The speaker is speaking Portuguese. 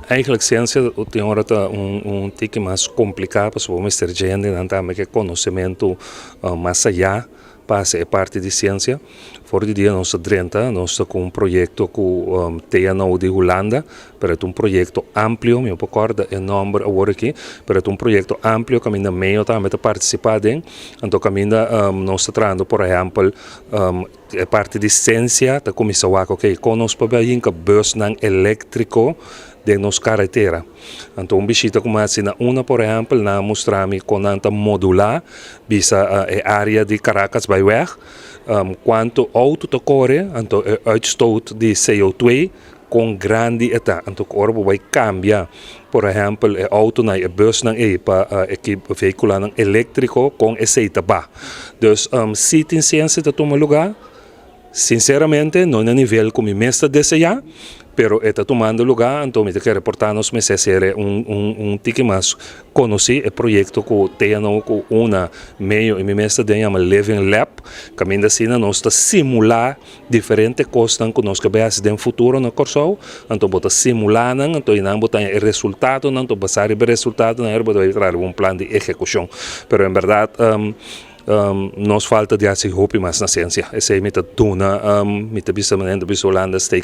Eigenlijk ciência tem hora tique mais complicado, porque vamos ter gente que conhecimento mais allá passa é parte de ciência. Fora de dia nós drenta, nós estamos com projeto com TNO de Holanda, para um projeto amplo, me recordo o nome agora aqui, para um projeto amplo que ainda meio também participar dentro, então ainda nós estamos tratando, por exemplo, a parte de ciência, da comissão que conosco para bem que bus não elétrico de nos carretera. Então, um bichito como assim, uma, por exemplo, na mostrami com anta modular, bisa a área de Caracas vai weg, quanto auto to corre, então uitstoot de CO2 com grande età, então o corpo vai cambiar, por exemplo, o auto na a bus na para equipe veicular elétrico com esse ba. Dus se tem ciência de tomar lugar, sinceramente, não é nível como mestre desejar, pero está tomando lugar, então me que reportarnos me ser tique mais conheci o projeto que tem com uma meio e me mestre de uma Living Lab, que ainda assim nós está simular diferentes coisas que nós queremos no futuro no curso, então bota simular, então não botar o resultado, então basar o resultado, não botar entrar um plano de execução, pero em verdade nos falta de assim hope mais na ciência. Esse é meta duna, meta bisa menendo bisa Holanda steek